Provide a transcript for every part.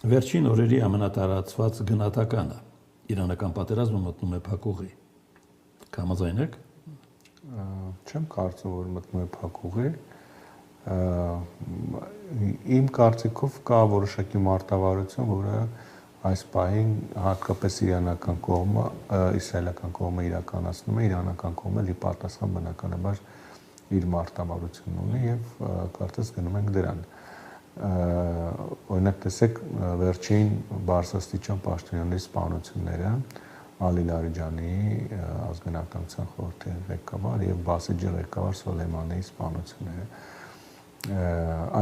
Վերջին օրերի ամենատարածված գնահատականը իրանական պատերազմը մտնում է փակուղի։ Կհամաձայնեք։ Չեմ կարծում, որ մտնում է փակուղի։ Իմ կարծիքով կա որոշակի մարտավարություն, որը այս պահին հատկապես իրանական կողմը, իսրայելական կողմը իրականացնում է, իրանական կողմը լի պատասխան բնականաբար իր մարտավարությունն ունի եւ կարծես գնում ենք դրան։ Օրինակ տեսեք վերջին բարձրաստիճան պաշտոնյաների սպանությունները Ալի Լարիջանի ազգանշական խորհրդի ղեկավար եւ Բասիջի ղեկավար Սոլեյմանիի սպանությունները։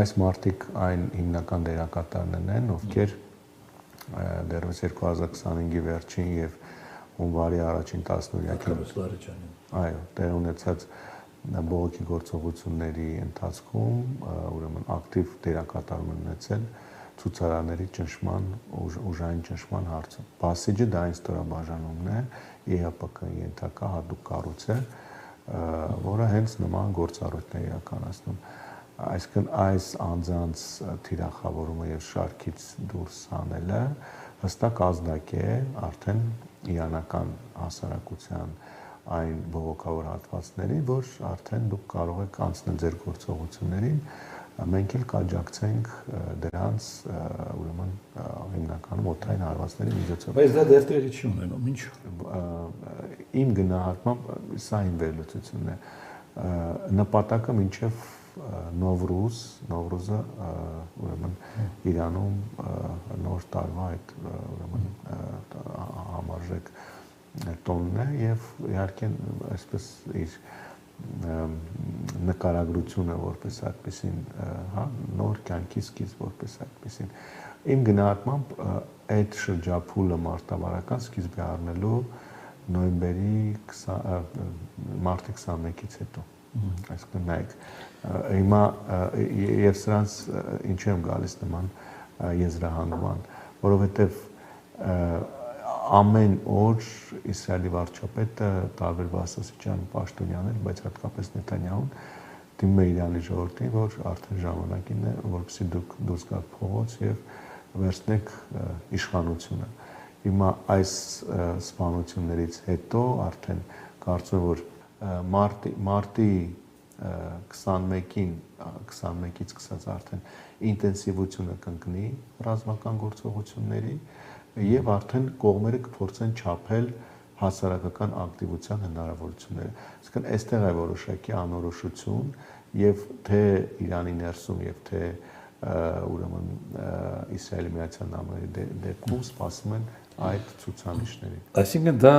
Այս մարտիկ այն հիմնական դերակատարներն են, ովքեր դեռևս 2025-ի վերջին եւ հունվարի առաջին 10-օրյակին այո, տեղ ունեցած բողոքի գործողությունների ընթացքում ուրեմն ակտիվ դերակատարում ունեցել ցուցարարների ճնշման ուժային ճնշման հարցում։ Բասիջը դա այն ստորաբաժանումն է, ԵՀՊԿ-ի ենթակա հատուկ կառույց է, որը հենց նման գործառույթն է իրականացնում։ Այսինքն այս անձանց թիրախավորումը եւ շարքից դուրս հանելը հստակ ազդակ է արդեն իրանական հասարակության այն բողոքավոր հատվածների, որ արդեն դուք կարող եք անցնել ձեր գործողություններին, մենք էլ կաջակցենք դրանց ուրեմն հիմնականում օդային հարվածների միջոցով։ Բայց դա դեռ տեղի չի ունենում, ինչ։ Իմ գնահատմամբ սա իմ վերլուծությունն է։ Նպատակը մինչև Նովրուզը ուրեմն Իրանում նոր տարվա այդ ուրեմն համարժեք տոնն է եւ իհարկե այսպես իր նկարագրությունը որպես այդպեսին, հա, նոր կյանքի սկիզբ որպես այդպեսին։ Իմ գնահատմամբ այդ շրջափուլը մարտավարական սկիզբ է առնելու նոյեմբերի մարտի 21-ից հետո։ Այսինքն նայեք հիմա եւ սրանց ինչու եմ գալիս նման եզրահանգման, որովհետեւ ամեն օր Իսրայելի վարչապետը տարբեր բարձրաստիճան պաշտոնյաներ, բայց հատկապես Նեթանյահուն դիմում է Իրանի ժողովրդին, որ արդեն ժամանակին է, որպեսզի դուք դուրս գաք փողոց եւ վերցնեք իշխանությունը։ Հիմա այս սպանություններից հետո արդեն կարծում եմ, որ մարտի 21-ից սկսած արդեն ինտենսիվությունը կընկնի ռազմական գործողությունների եւ արդեն կողմերը կփորձեն չափել հասարակական ակտիվության հնարավորությունները։ Այսինքն այստեղ է որոշակի անորոշություն եւ թե Իրանի ներսում եւ թե ուրեմն Իսրայելի Միացյալ Նահանգների դեպքում սպասում են այդ ցուցանիշներին։ Այսինքն դա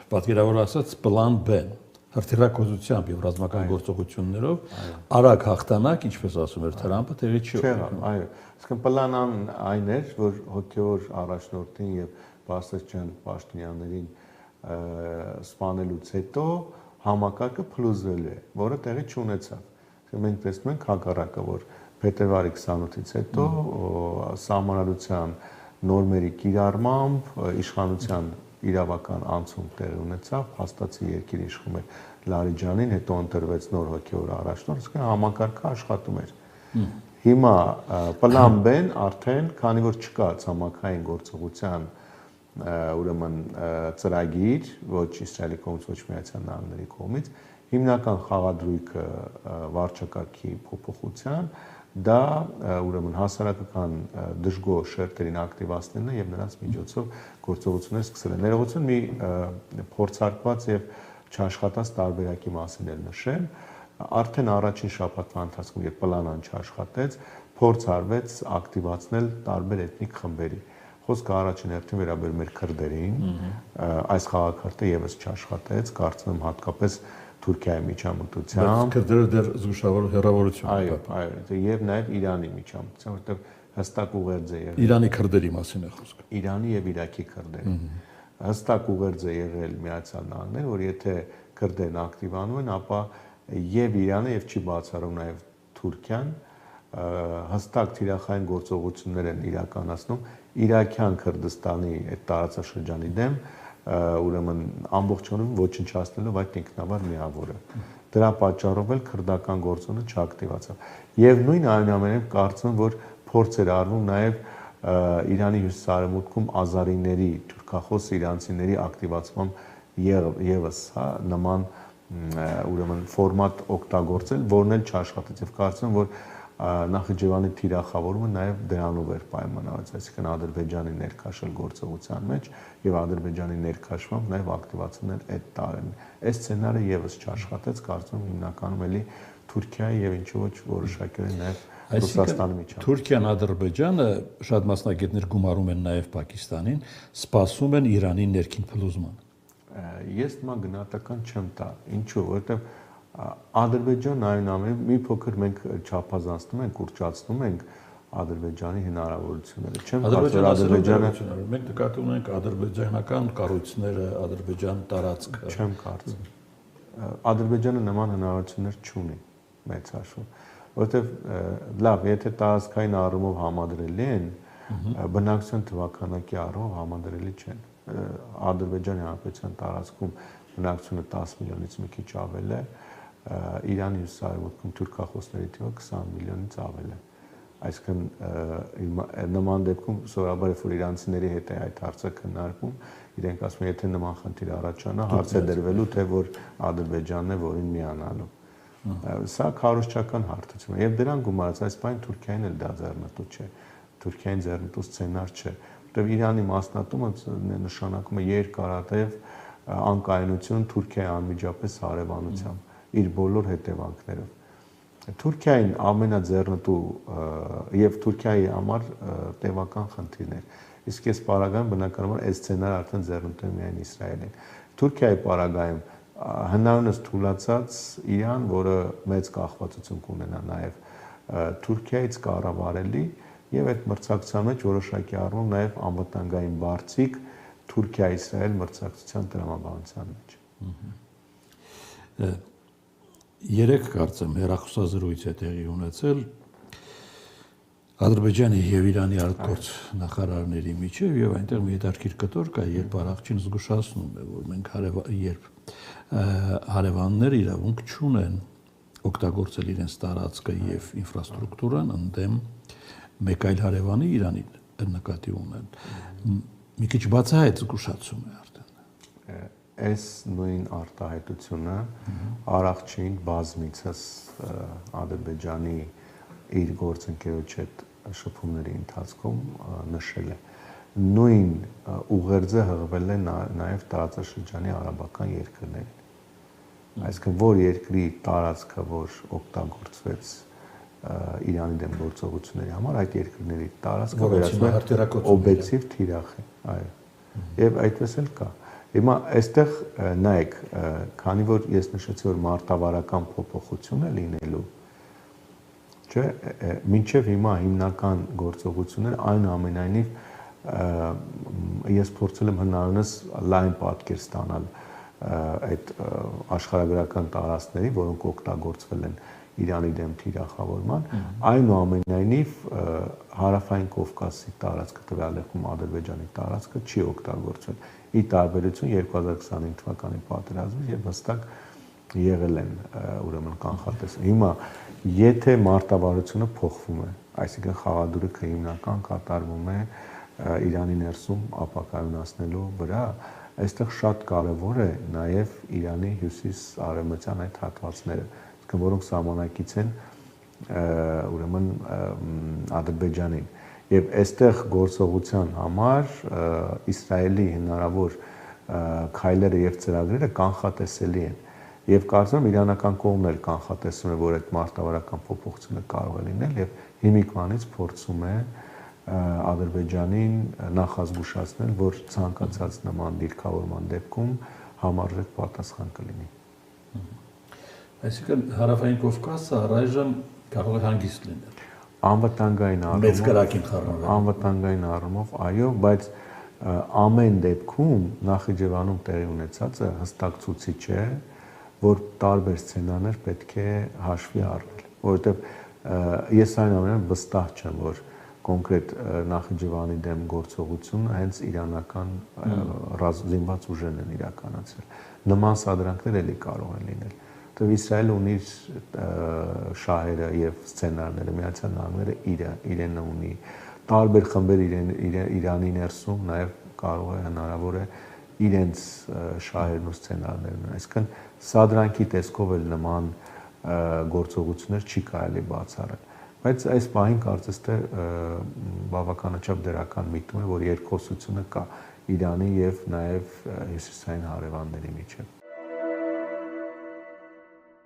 պատկերավոր ասած պլան B հրթիռակոծությամբ եւ ռազմական գործողություններով արագ հաղթանակ, ինչպես ասում էր Թրամփը, տեղի չի ունենում։ Այո, այսինքն պլանն այն էր, որ հոգեոր առաջնորդին եւ բարձրաստիճան պաշտոնյաներին սպանելուց հետո համակարգը փլուզվելու է, որը տեղի չունեցավ։ Մենք տեսնում ենք հակառակը, որ փետրվարի 28-ից հետո սահմանադրության նորմերի կիրառմամբ իշխանության իրավական անցում տեղի ունեցավ, հաստատի երկիր իշխում էր Լարիջանին, հետո ընտրվեց նոր հոգեոր առաջնորդ, այսինքն համակարգը աշխատում էր։ Հիմա պլան B-ն արդեն, քանի որ չկա ցամաքային գործողության ուրեմն ծրագիր, ոչ Իսրայելի կողմից, ոչ Միացյալ Նահանգների կողմից, հիմնական խաղադրույքը վարչակարգի փոփոխության դա ուրեմն հասարակական դժգոհ շերտերին ակտիվացնելն է եւ նրանց միջոցով գործողություններ սկսել են։ Ներողություն մի փորձարկված եւ չաշխատած տարբերակի մասին էլ նշեմ, արդեն առաջին շաբաթվա ընթացքում երբ պլանն չաշխատեց, փորձ արվեց ակտիվացնել տարբեր էթնիկ խմբերի։ Խոսքը առաջին հերթին վերաբերում էր քրդերին, այս խաղաքարտը եւս չաշխատեց, կարծում եմ հատկապես Թուրքիայի միջամտությամբ։ Քրդերը դեռ զգուշավոր հեռավորություն։ Այո, եւ նաեւ Իրանի միջամտությամբ, որտեղ հստակ ուղերձ է եղել։ Իրանի քրդերի մասին է խոսքը։ Իրանի եւ Իրաքի քրդերի։ Հստակ ուղերձ է եղել Միացյալ Նահանգներ, որ եթե քրդերն ակտիվանում են, ապա եւ Իրանը եւ չի բացառում նաեւ Թուրքիան հստակ թիրախային գործողություններ են իրականացնում Իրաքյան Քրդստանի այդ տարածաշրջանի դեմ, ուրեմն ամբողջովին ոչնչացնելով այդ ինքնավար միավորը։ Դրա պատճառով էլ քրդական գործոնը չակտիվացավ։ Եվ նույն այնուամենայնիվ կարծում եմ, որ փորձ էր արվում նաև Իրանի հյուսիսարևմուտքում ազարիների, թուրքախոս իրանցիների ակտիվացման եւս, հա, նման ուրեմն ֆորմատ օգտագործել, որն էլ չաշխատեց եւ կարծում եմ, որ Նախիջևանի թիրախավորումը նաև դրանով էր պայմանավորված, այսինքն Ադրբեջանի ներքաշել գործողության մեջ եւ Ադրբեջանի ներքաշմամբ նաև ակտիվացնել այդ տարեն։ Այս սցենարը եւս չաշխատեց, կարծում եմ հիմնականում էլի Թուրքիայի եւ ինչու ոչ որոշակիորեն նաև Ռուսաստանի միջև։ Թուրքիան, Ադրբեջանը շատ մասնագետներ գումարում են նաև Պակիստանին, սպասում են Իրանի ներքին փլուզման։ Ես հիմա գնահատական չեմ տա, ինչու, որովհետեւ Ադրբեջանն այնուամենայնիվ մի փոքր մենք չափազանցնում ենք, կուրճացնում ենք Ադրբեջանի հնարավորությունները։ Չեմ կարծում Ադրբեջանը մենք նկատի ունենք ադրբեջանական կառույցները, Ադրբեջան տարածքը։ Չեմ կարծում։ Ադրբեջանը նման հնարավորություններ չունի մեծ հաշվով, որովհետև լավ, եթե տարածքային առումով համադրելի են, բնակչության թվականակի առումով համադրելի չեն։ Ադրբեջանի Հանրապետության տարածքում բնակչությունը 10 միլիոնից մի քիչ ավել է, Իրանի հյուսիսարևմուտքում թուրքախոսների թիվը 20 միլիոնից ավել է։ Այսինքն նման դեպքում սովորաբար որ իրանցիների հետ է այդ հարցը քննարկվում, իրենք ասում են, եթե նման խնդիր առաջանա, հարց է դրվելու, թե որ Ադրբեջանն է որին միանալու։ Սա քարոզչական հարթություն է եւ դրան գումարած այս բանը Թուրքիային էլ դա ձեռնտու չէ։ Թուրքիային ձեռնտու սցենար չէ, որտեղ Իրանի մասնատումը նշանակում է երկարատև անկայունություն Թուրքիայի անմիջապես հարևանությամբ իր բոլոր հետևանքներով։ Թուրքիային ամենաձեռնտու եւ Թուրքիայի համար տևական խնդիրներ։ Իսկ այս պարագայում բնականաբար այս սցենարը արդեն ձեռնտու է միայն Իսրայելին։ Թուրքիայի պարագայում հնարավորինս թույլաtsած Իրան, որը մեծ կախվածություն կունենա նաև Թուրքիայից կառավարելի եւ այդ մրցակցության մեջ որոշակի առումով նաև անվտանգային բարձիկ Թուրքիա-Իսրայել մրցակցության տրամաբանության մեջ։ Երեք կարծեմ հերախոսազրույց է տեղի ունեցել Ադրբեջանի եւ Իրանի արտգործ նախարարների միջև եւ այնտեղ մի հետաքրքիր կտոր կա, երբ Արաքչին զգուշացնում է, որ մենք հարևանները իրավունք չունեն օգտագործել իրենց տարածքը եւ ինֆրաստրուկտուրան ընդդեմ մեկ այլ հարևանի Իրանին նկատի ունեն։ Մի քիչ բացահայտ զգուշացում է արդեն։ Այս նույն արտահայտությունը Արաքչին բազմիցս Ադրբեջանի իր գործընկերոջ հետ շփումների ընթացքում նշել է։ Նույն ուղերձը հղվել է նաև տարածաշրջանի արաբական երկրներին։ Այսինքն որ երկրի տարածքը, որ օգտագործվեց Իրանի դեմ գործողությունների համար, այդ երկրների տարածքը վերածվում է օբյեկտիվ թիրախ է, այո։ Եվ այդպես էլ կա։ Հիմա այստեղ նայեք, քանի որ ես նշեցի, որ մարտավարական փոփոխություն է լինելու, չէ, մինչև հիմա հիմնական գործողությունները այնուամենայնիվ ես փորձել եմ հնարավորինս լայն պատկեր ստանալ այդ աշխարհագրական տարածքների, որոնք օգտագործվել են Իրանի դեմ թիրախավորման, այնուամենայնիվ հարավային Կովկասի տարածքը տվյալեղում Ադրբեջանի տարածքը չի օգտագործվել։ Ի տարբերություն 2025 թվականի պատերազմից եւ հստակ եղել են ուրեմն կանխատեսում։ Հիմա եթե մարտավարությունը փոխվում է, այսինքն խաղադրույքը հիմնական կատարվում է Իրանի ներսում ապակայունացնելու վրա, այստեղ շատ կարևոր է նաև Իրանի հյուսիս-արևմտյան այդ հատվածները, որոնք սահմանակից են ուրեմն Ադրբեջանին։ Եվ այստեղ գործողության համար Իսրայելի հնարավոր քայլերը եւ ծրագրերը կանխատեսելի են։ Եվ կարծում եմ իրանական կողմն էլ կանխատեսում է, որ այդ մարտավարական փոփոխությունը կարող է լինել եւ հիմիկվանից փորձում է Ադրբեջանին նախազգուշացնել, որ ցանկացած նման դիրքավորման դեպքում համարժեք պատասխան կլինի։ Այսինքն հարավային Կովկասը առայժմ կարող է հանգիստ լինել։ Անվտանգային առումով մեծ կրակին խառնվել։ Անվտանգային առումով, այո, բայց ամեն դեպքում Նախիջևանում տեղի ունեցածը հստակ ցուցիչ է, որ տարբեր սցենարներ պետք է հաշվի առնել, որովհետև ես այնուամենայնիվ վստահ չեմ, որ կոնկրետ Նախիջևանի դեմ գործողությունը հենց իրանական զինված ուժերն են իրականացրել։ Նման սադրանքներ էլի կարող են լինել։ որտեղ Իսրայելը ունի շահերը եւ սցենարները, Միացյալ Նահանգները իրենը ունի տարբեր խմբեր Իրանի ներսում նաեւ կարող է հնարավոր է իրենց շահերն ու սցենարներն, այսինքն սադրանքի տեսքով էլ նման գործողություններ չի կարելի բացառել, բայց այս պահին կարծես թե բավականաչափ դրական միտում է, որ երկխոսությունը կա Իրանի եւ նաեւ հյուսիսային հարևանների միջեւ։